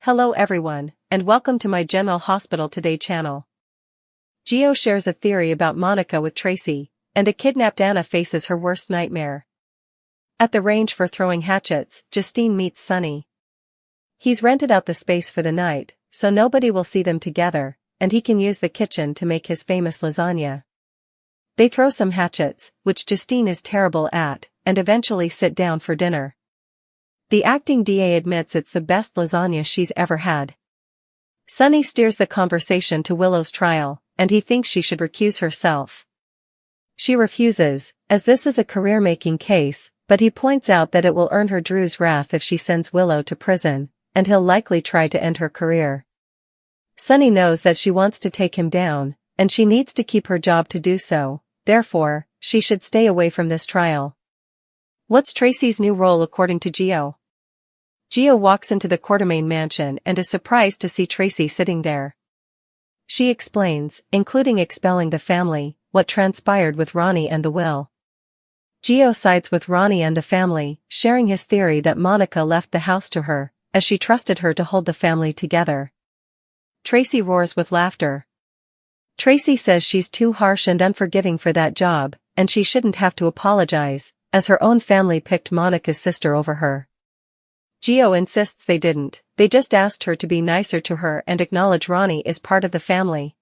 Hello everyone, and welcome to my General Hospital Today channel. Gio shares a theory about Monica with Tracy, and a kidnapped Anna faces her worst nightmare. At the range for throwing hatchets, Justine meets Sonny. He's rented out the space for the night, so nobody will see them together, and he can use the kitchen to make his famous lasagna. They throw some hatchets, which Justine is terrible at, and eventually sit down for dinner. The acting DA admits it's the best lasagna she's ever had. Sonny steers the conversation to Willow's trial, and he thinks she should recuse herself. She refuses, as this is a career-making case, but he points out that it will earn her Drew's wrath if she sends Willow to prison, and he'll likely try to end her career. Sonny knows that she wants to take him down, and she needs to keep her job to do so, therefore, she should stay away from this trial. What's Tracy's new role according to Gio? Gio walks into the Quartermain mansion and is surprised to see Tracy sitting there. She explains, including expelling the family, what transpired with Ronnie and the will. Gio sides with Ronnie and the family, sharing his theory that Monica left the house to her, as she trusted her to hold the family together. Tracy roars with laughter. Tracy says she's too harsh and unforgiving for that job, and she shouldn't have to apologize, as her own family picked Monica's sister over her. Gio insists they didn't, they just asked her to be nicer to her and acknowledge Ronnie is part of the family.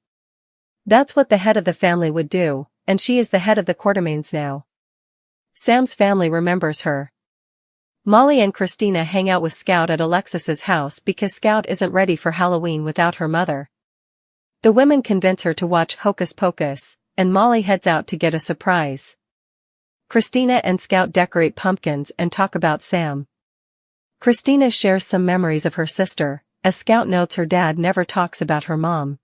That's what the head of the family would do, and she is the head of the Quartermains now. Sam's family remembers her. Molly and Christina hang out with Scout at Alexis's house because Scout isn't ready for Halloween without her mother. The women convince her to watch Hocus Pocus, and Molly heads out to get a surprise. Christina and Scout decorate pumpkins and talk about Sam. Christina shares some memories of her sister, as Scout notes her dad never talks about her mom.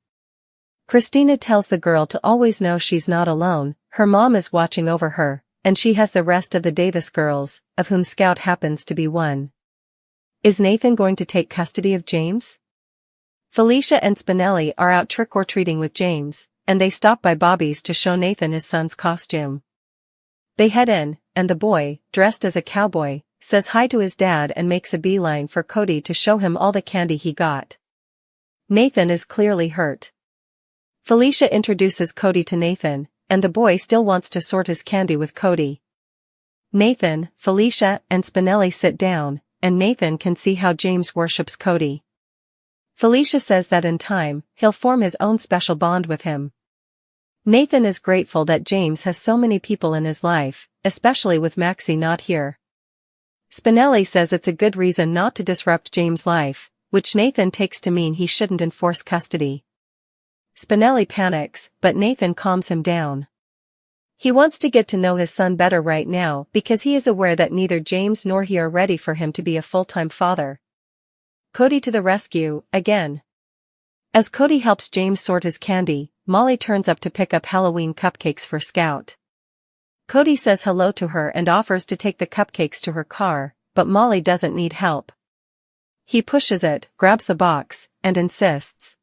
Christina tells the girl to always know she's not alone, her mom is watching over her, and she has the rest of the Davis girls, of whom Scout happens to be one. Is Nathan going to take custody of James? Felicia and Spinelli are out trick-or-treating with James, and they stop by Bobby's to show Nathan his son's costume. They head in, and the boy, dressed as a cowboy, says hi to his dad and makes a beeline for Cody to show him all the candy he got. Nathan is clearly hurt. Felicia introduces Cody to Nathan, and the boy still wants to sort his candy with Cody. Nathan, Felicia, and Spinelli sit down, and Nathan can see how James worships Cody. Felicia says that in time, he'll form his own special bond with him. Nathan is grateful that James has so many people in his life, especially with Maxie not here. Spinelli says it's a good reason not to disrupt James' life, which Nathan takes to mean he shouldn't enforce custody. Spinelli panics, but Nathan calms him down. He wants to get to know his son better right now because he is aware that neither James nor he are ready for him to be a full-time father. Cody to the rescue, again. As Cody helps James sort his candy, Molly turns up to pick up Halloween cupcakes for Scout. Cody says hello to her and offers to take the cupcakes to her car, but Molly doesn't need help. He pushes it, grabs the box, and insists.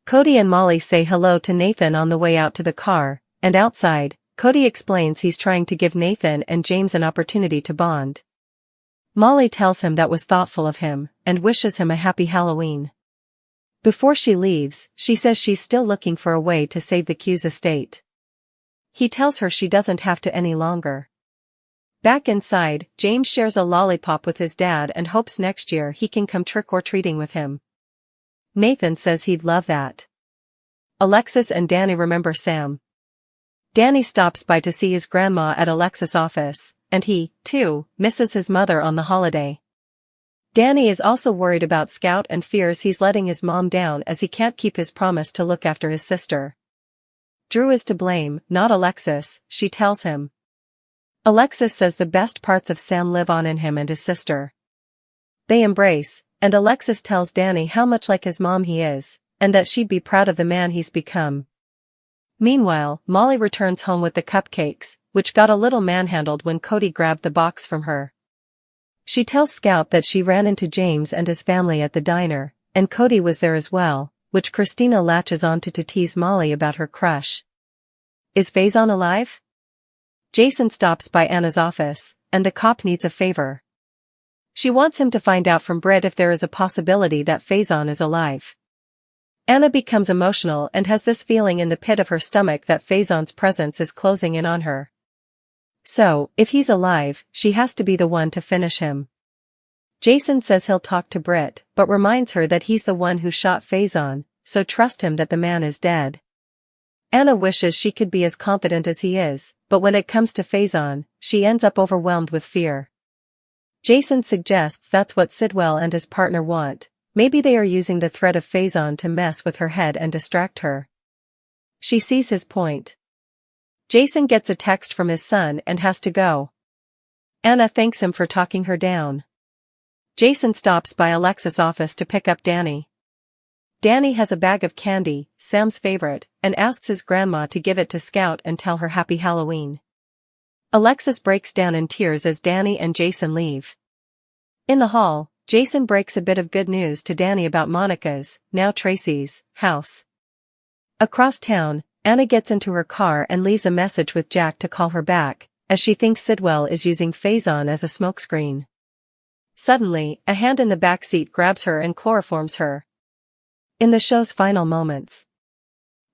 Cody and Molly say hello to Nathan on the way out to the car, and outside, Cody explains he's trying to give Nathan and James an opportunity to bond. Molly tells him that was thoughtful of him, and wishes him a happy Halloween. Before she leaves, she says she's still looking for a way to save the Q's estate. He tells her she doesn't have to any longer. Back inside, James shares a lollipop with his dad and hopes next year he can come trick-or-treating with him. Nathan says he'd love that. Alexis and Danny remember Sam. Danny stops by to see his grandma at Alexis' office, and he, too, misses his mother on the holiday. Danny is also worried about Scout and fears he's letting his mom down as he can't keep his promise to look after his sister. Drew is to blame, not Alexis, she tells him. Alexis says the best parts of Sam live on in him and his sister. They embrace, and Alexis tells Danny how much like his mom he is, and that she'd be proud of the man he's become. Meanwhile, Molly returns home with the cupcakes, which got a little manhandled when Cody grabbed the box from her. She tells Scout that she ran into James and his family at the diner, and Cody was there as well, which Christina latches onto to tease Molly about her crush. Is Faison alive? Jason stops by Anna's office, and the cop needs a favor. She wants him to find out from Britt if there is a possibility that Faison is alive. Anna becomes emotional and has this feeling in the pit of her stomach that Faison's presence is closing in on her. So, if he's alive, she has to be the one to finish him. Jason says he'll talk to Britt, but reminds her that he's the one who shot Faison, so trust him that the man is dead. Anna wishes she could be as confident as he is, but when it comes to Faison, she ends up overwhelmed with fear. Jason suggests that's what Sidwell and his partner want. Maybe they are using the threat of Faison to mess with her head and distract her. She sees his point. Jason gets a text from his son and has to go. Anna thanks him for talking her down. Jason stops by Alexis' office to pick up Danny. Danny has a bag of candy, Sam's favorite, and asks his grandma to give it to Scout and tell her Happy Halloween. Alexis breaks down in tears as Danny and Jason leave. In the hall, Jason breaks a bit of good news to Danny about Monica's, now Tracy's, house. Across town, Anna gets into her car and leaves a message with Jack to call her back, as she thinks Sidwell is using Faison as a smokescreen. Suddenly, a hand in the back seat grabs her and chloroforms her. In the show's final moments.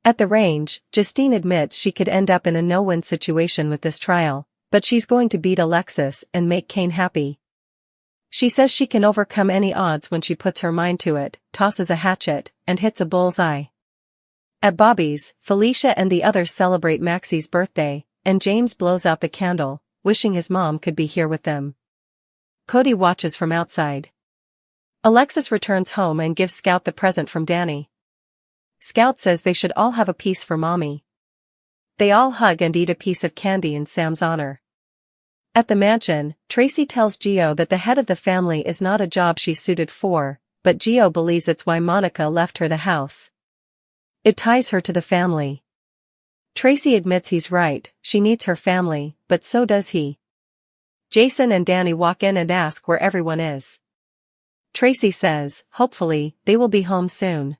At the range, Justine admits she could end up in a no-win situation with this trial, but she's going to beat Alexis and make Kane happy. She says she can overcome any odds when she puts her mind to it, tosses a hatchet, and hits a bullseye. At Bobby's, Felicia and the others celebrate Maxie's birthday, and James blows out the candle, wishing his mom could be here with them. Cody watches from outside. Alexis returns home and gives Scout the present from Danny. Scout says they should all have a piece for Mommy. They all hug and eat a piece of candy in Sam's honor. At the mansion, Tracy tells Gio that the head of the family is not a job she's suited for, but Gio believes it's why Monica left her the house. It ties her to the family. Tracy admits he's right, she needs her family, but so does he. Jason and Danny walk in and ask where everyone is. Tracy says, hopefully, they will be home soon.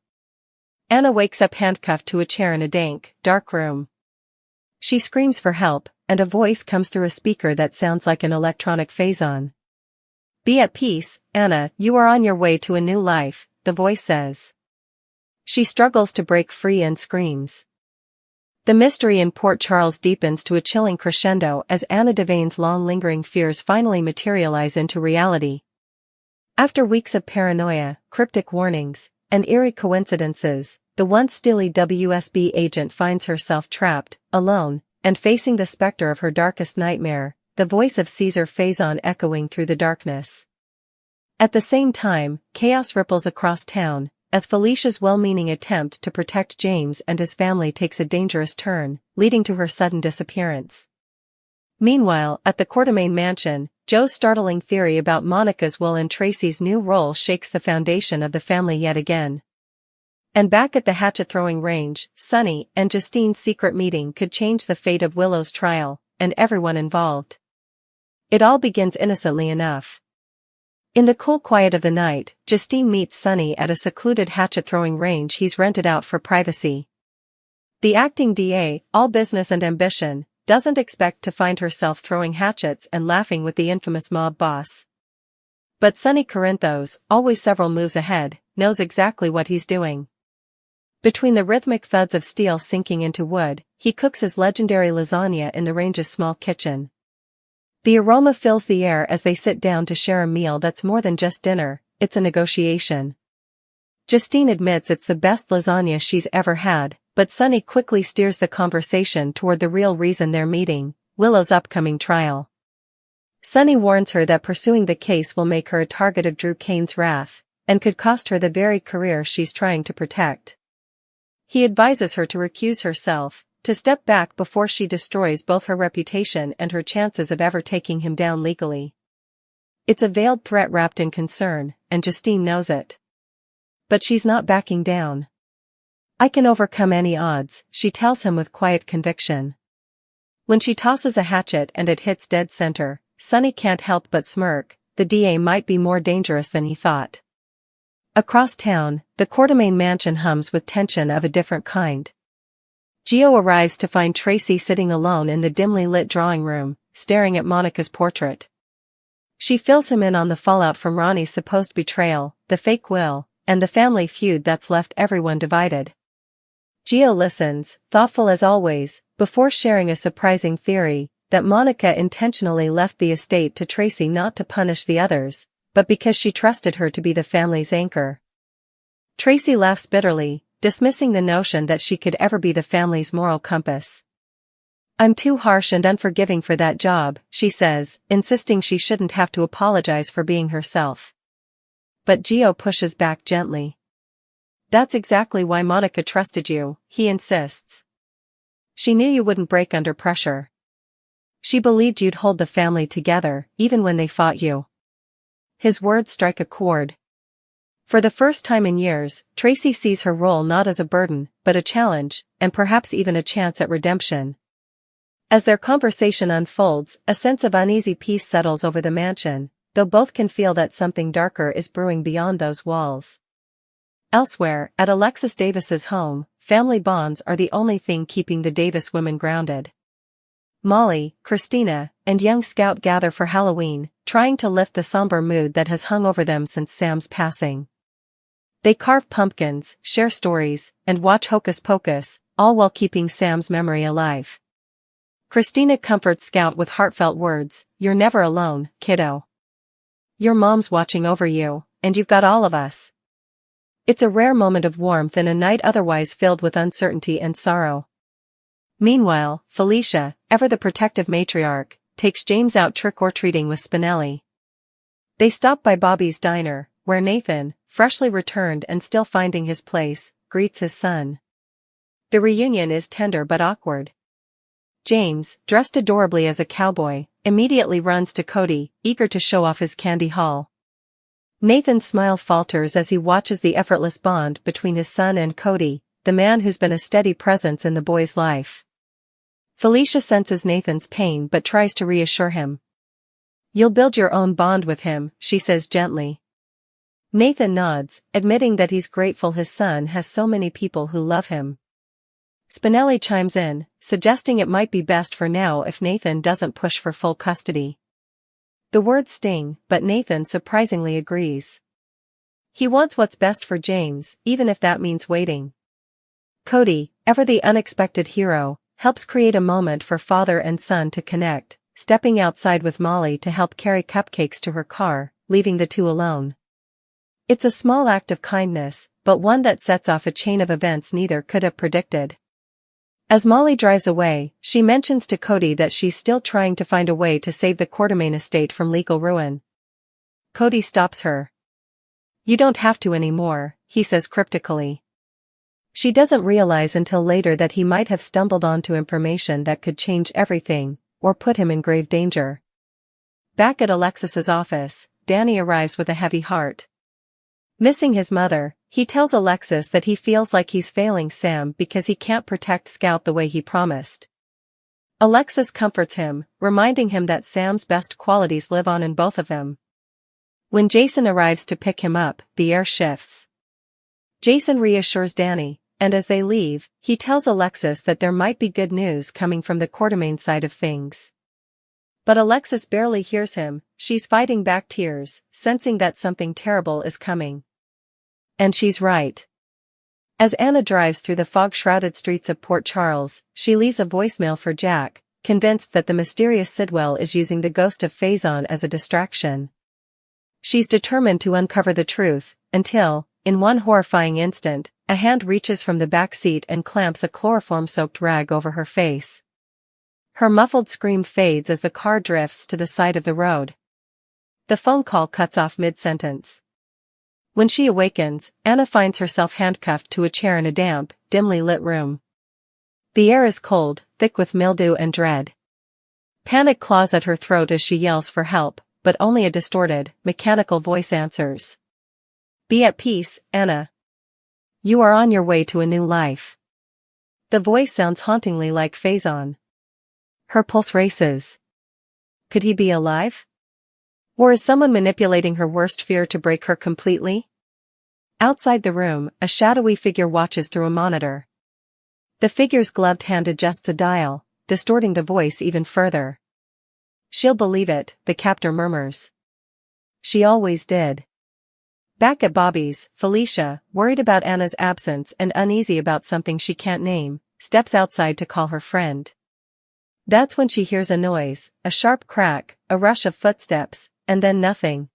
Anna wakes up handcuffed to a chair in a dank, dark room. She screams for help, and a voice comes through a speaker that sounds like an electronic Faison. Be at peace, Anna, you are on your way to a new life, the voice says. She struggles to break free and screams. The mystery in Port Charles deepens to a chilling crescendo as Anna Devane's long-lingering fears finally materialize into reality. After weeks of paranoia, cryptic warnings, and eerie coincidences, the once steely WSB agent finds herself trapped, alone, and facing the specter of her darkest nightmare, the voice of Caesar Faison echoing through the darkness. At the same time, chaos ripples across town, as Felicia's well-meaning attempt to protect James and his family takes a dangerous turn, leading to her sudden disappearance. Meanwhile, at the Quartermain mansion, Joe's startling theory about Monica's will and Tracy's new role shakes the foundation of the family yet again. And back at the hatchet-throwing range, Sonny and Justine's secret meeting could change the fate of Willow's trial, and everyone involved. It all begins innocently enough. In the cool quiet of the night, Justine meets Sonny at a secluded hatchet-throwing range he's rented out for privacy. The acting DA, all business and ambition, doesn't expect to find herself throwing hatchets and laughing with the infamous mob boss. But Sonny Corinthos, always several moves ahead, knows exactly what he's doing. Between the rhythmic thuds of steel sinking into wood, he cooks his legendary lasagna in the range's small kitchen. The aroma fills the air as they sit down to share a meal that's more than just dinner, it's a negotiation. Justine admits it's the best lasagna she's ever had, but Sonny quickly steers the conversation toward the real reason they're meeting, Willow's upcoming trial. Sonny warns her that pursuing the case will make her a target of Drew Kane's wrath, and could cost her the very career she's trying to protect. He advises her to recuse herself, to step back before she destroys both her reputation and her chances of ever taking him down legally. It's a veiled threat wrapped in concern, and Justine knows it. But she's not backing down. I can overcome any odds, she tells him with quiet conviction. When she tosses a hatchet and it hits dead center, Sonny can't help but smirk, the DA might be more dangerous than he thought. Across town, the Quartermain mansion hums with tension of a different kind. Gio arrives to find Tracy sitting alone in the dimly lit drawing room, staring at Monica's portrait. She fills him in on the fallout from Ronnie's supposed betrayal, the fake will, and the family feud that's left everyone divided. Gio listens, thoughtful as always, before sharing a surprising theory, that Monica intentionally left the estate to Tracy not to punish the others, but because she trusted her to be the family's anchor. Tracy laughs bitterly, dismissing the notion that she could ever be the family's moral compass. "I'm too harsh and unforgiving for that job," she says, insisting she shouldn't have to apologize for being herself. But Gio pushes back gently. "That's exactly why Monica trusted you," he insists. "She knew you wouldn't break under pressure. She believed you'd hold the family together, even when they fought you." His words strike a chord. For the first time in years, Tracy sees her role not as a burden, but a challenge, and perhaps even a chance at redemption. As their conversation unfolds, a sense of uneasy peace settles over the mansion, though both can feel that something darker is brewing beyond those walls. Elsewhere, at Alexis Davis's home, family bonds are the only thing keeping the Davis women grounded. Molly, Christina, and young Scout gather for Halloween, trying to lift the somber mood that has hung over them since Sam's passing. They carve pumpkins, share stories, and watch Hocus Pocus, all while keeping Sam's memory alive. Christina comforts Scout with heartfelt words, "You're never alone, kiddo. Your mom's watching over you, and you've got all of us." It's a rare moment of warmth in a night otherwise filled with uncertainty and sorrow. Meanwhile, Felicia, ever the protective matriarch, takes James out trick-or-treating with Spinelli. They stop by Bobby's diner, where Nathan, freshly returned and still finding his place, greets his son. The reunion is tender but awkward. James, dressed adorably as a cowboy, immediately runs to Cody, eager to show off his candy haul. Nathan's smile falters as he watches the effortless bond between his son and Cody, the man who's been a steady presence in the boy's life. Felicia senses Nathan's pain but tries to reassure him. "You'll build your own bond with him," she says gently. Nathan nods, admitting that he's grateful his son has so many people who love him. Spinelli chimes in, suggesting it might be best for now if Nathan doesn't push for full custody. The words sting, but Nathan surprisingly agrees. He wants what's best for James, even if that means waiting. Cody, ever the unexpected hero, helps create a moment for father and son to connect, stepping outside with Molly to help carry cupcakes to her car, leaving the two alone. It's a small act of kindness, but one that sets off a chain of events neither could have predicted. As Molly drives away, she mentions to Cody that she's still trying to find a way to save the Quartermain estate from legal ruin. Cody stops her. "You don't have to anymore," he says cryptically. She doesn't realize until later that he might have stumbled onto information that could change everything, or put him in grave danger. Back at Alexis's office, Danny arrives with a heavy heart. Missing his mother, he tells Alexis that he feels like he's failing Sam because he can't protect Scout the way he promised. Alexis comforts him, reminding him that Sam's best qualities live on in both of them. When Jason arrives to pick him up, the air shifts. Jason reassures Danny, and as they leave, he tells Alexis that there might be good news coming from the Quartermain side of things. But Alexis barely hears him, she's fighting back tears, sensing that something terrible is coming. And she's right. As Anna drives through the fog-shrouded streets of Port Charles, she leaves a voicemail for Jack, convinced that the mysterious Sidwell is using the ghost of Faison as a distraction. She's determined to uncover the truth, until, in one horrifying instant, a hand reaches from the back seat and clamps a chloroform-soaked rag over her face. Her muffled scream fades as the car drifts to the side of the road. The phone call cuts off mid-sentence. When she awakens, Anna finds herself handcuffed to a chair in a damp, dimly lit room. The air is cold, thick with mildew and dread. Panic claws at her throat as she yells for help, but only a distorted, mechanical voice answers. "Be at peace, Anna. You are on your way to a new life." The voice sounds hauntingly like Faison. Her pulse races. Could he be alive? Or is someone manipulating her worst fear to break her completely? Outside the room, a shadowy figure watches through a monitor. The figure's gloved hand adjusts a dial, distorting the voice even further. "She'll believe it," the captor murmurs. she always did. Back at Bobby's, Felicia, worried about Anna's absence and uneasy about something she can't name, steps outside to call her friend. That's when she hears a noise, a sharp crack, a rush of footsteps, and then nothing.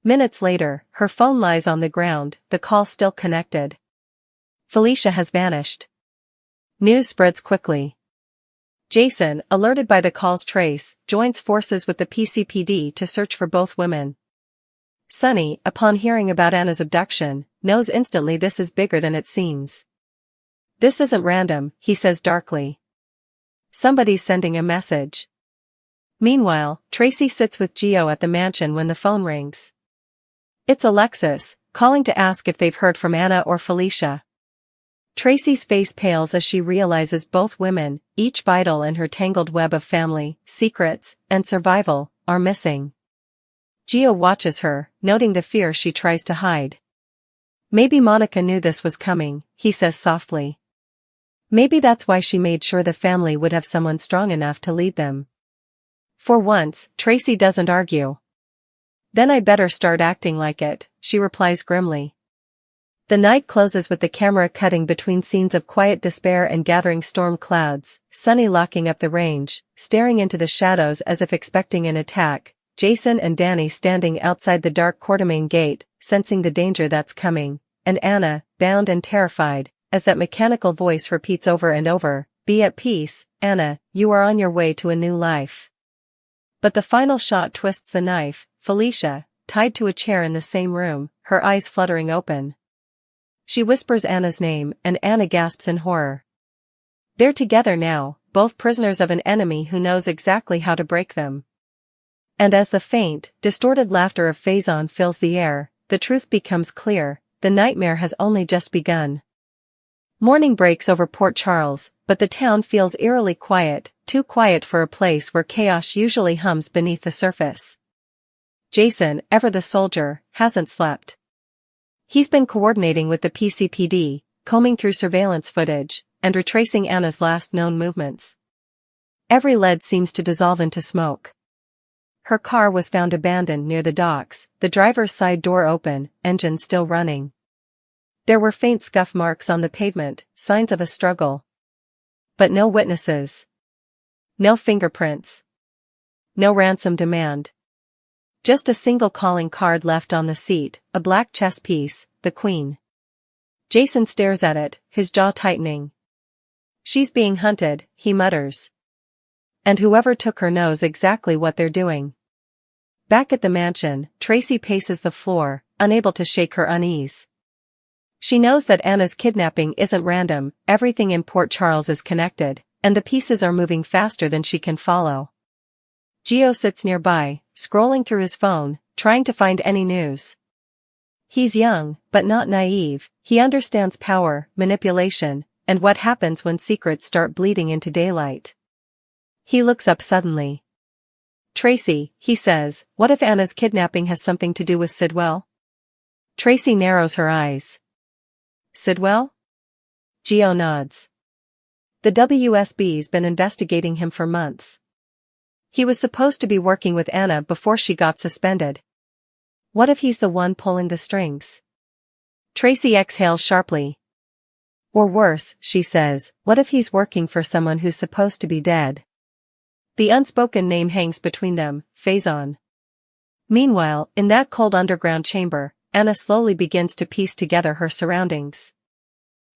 Minutes later, her phone lies on the ground, the call still connected. Felicia has vanished. News spreads quickly. Jason, alerted by the call's trace, joins forces with the PCPD to search for both women. Sonny, upon hearing about Anna's abduction, knows instantly this is bigger than it seems. This isn't random, he says darkly. Somebody's sending a message. Meanwhile, Tracy sits with Gio at the mansion when the phone rings. It's Alexis, calling to ask if they've heard from Anna or Felicia. Tracy's face pales as she realizes both women, each vital in her tangled web of family, secrets, and survival, are missing. Gio watches her, noting the fear she tries to hide. Maybe Monica knew this was coming, he says softly. Maybe that's why she made sure the family would have someone strong enough to lead them. For once, Tracy doesn't argue. Then I better start acting like it, she replies grimly. The night closes with the camera cutting between scenes of quiet despair and gathering storm clouds, Sonny locking up the range, staring into the shadows as if expecting an attack, Jason and Danny standing outside the dark Quartermain gate, sensing the danger that's coming, and Anna, bound and terrified, as that mechanical voice repeats over and over, "Be at peace, Anna, you are on your way to a new life." But the final shot twists the knife, Felicia, tied to a chair in the same room, her eyes fluttering open. She whispers Anna's name and Anna gasps in horror. They're together now, both prisoners of an enemy who knows exactly how to break them. And as the faint, distorted laughter of Faison fills the air, the truth becomes clear, the nightmare has only just begun. Morning breaks over Port Charles, but the town feels eerily quiet, too quiet for a place where chaos usually hums beneath the surface. Jason, ever the soldier, hasn't slept. He's been coordinating with the PCPD, combing through surveillance footage, and retracing Anna's last known movements. Every lead seems to dissolve into smoke. Her car was found abandoned near the docks, the driver's side door open, engine still running. There were faint scuff marks on the pavement, signs of a struggle. But no witnesses. No fingerprints. No ransom demand. Just a single calling card left on the seat, a black chess piece, the Queen. Jason stares at it, his jaw tightening. She's being hunted, he mutters. And whoever took her knows exactly what they're doing. Back at the mansion, Tracy paces the floor, unable to shake her unease. She knows that Anna's kidnapping isn't random, everything in Port Charles is connected, and the pieces are moving faster than she can follow. Gio sits nearby, scrolling through his phone, trying to find any news. He's young, but not naive, he understands power, manipulation, and what happens when secrets start bleeding into daylight. He looks up suddenly. "Tracy," he says, "what if Anna's kidnapping has something to do with Sidwell?" Tracy narrows her eyes. "Sidwell?" Gio nods. "The WSB's been investigating him for months. He was supposed to be working with Anna before she got suspended. What if he's the one pulling the strings?" Tracy exhales sharply. "Or worse," she says, "what if he's working for someone who's supposed to be dead?" The unspoken name hangs between them, Faison. Meanwhile, in that cold underground chamber, Anna slowly begins to piece together her surroundings.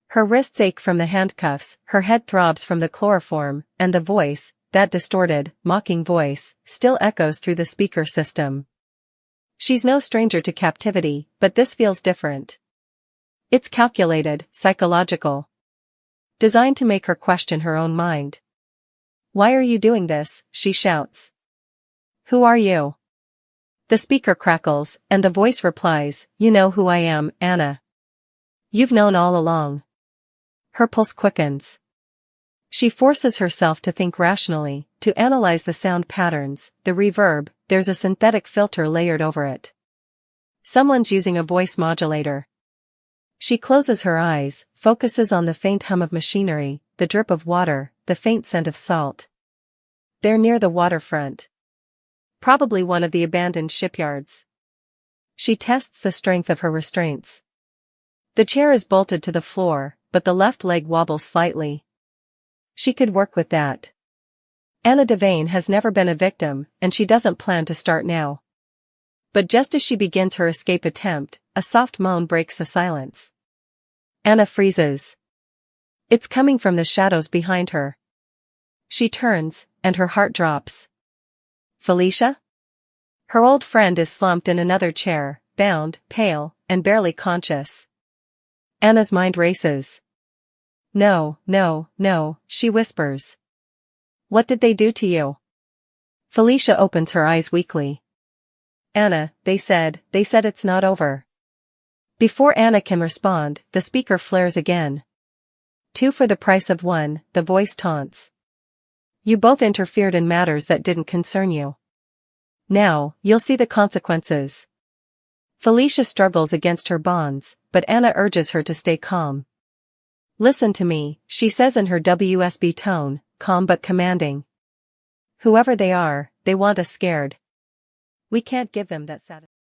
Her wrists ache from the handcuffs, her head throbs from the chloroform, and the voice, that distorted, mocking voice, still echoes through the speaker system. She's no stranger to captivity, but this feels different. It's calculated, psychological. Designed to make her question her own mind. "Why are you doing this?" she shouts. "Who are you?" The speaker crackles, and the voice replies, "You know who I am, Anna. You've known all along." Her pulse quickens. She forces herself to think rationally, to analyze the sound patterns, the reverb, there's a synthetic filter layered over it. Someone's using a voice modulator. She closes her eyes, focuses on the faint hum of machinery, the drip of water, the faint scent of salt. They're near the waterfront. Probably one of the abandoned shipyards. She tests the strength of her restraints. The chair is bolted to the floor, but the left leg wobbles slightly. She could work with that. Anna Devane has never been a victim, and she doesn't plan to start now. But just as she begins her escape attempt, a soft moan breaks the silence. Anna freezes. It's coming from the shadows behind her. She turns, and her heart drops. Felicia? Her old friend is slumped in another chair, bound, pale, and barely conscious. Anna's mind races. No, no, no, she whispers. What did they do to you? Felicia opens her eyes weakly. Anna, they said it's not over. Before Anna can respond, the speaker flares again. 2 for the price of 1, the voice taunts. You both interfered in matters that didn't concern you. Now, you'll see the consequences. Felicia struggles against her bonds, but Anna urges her to stay calm. Listen to me, she says in her WSB tone, calm but commanding. Whoever they are, they want us scared. We can't give them that satisfaction.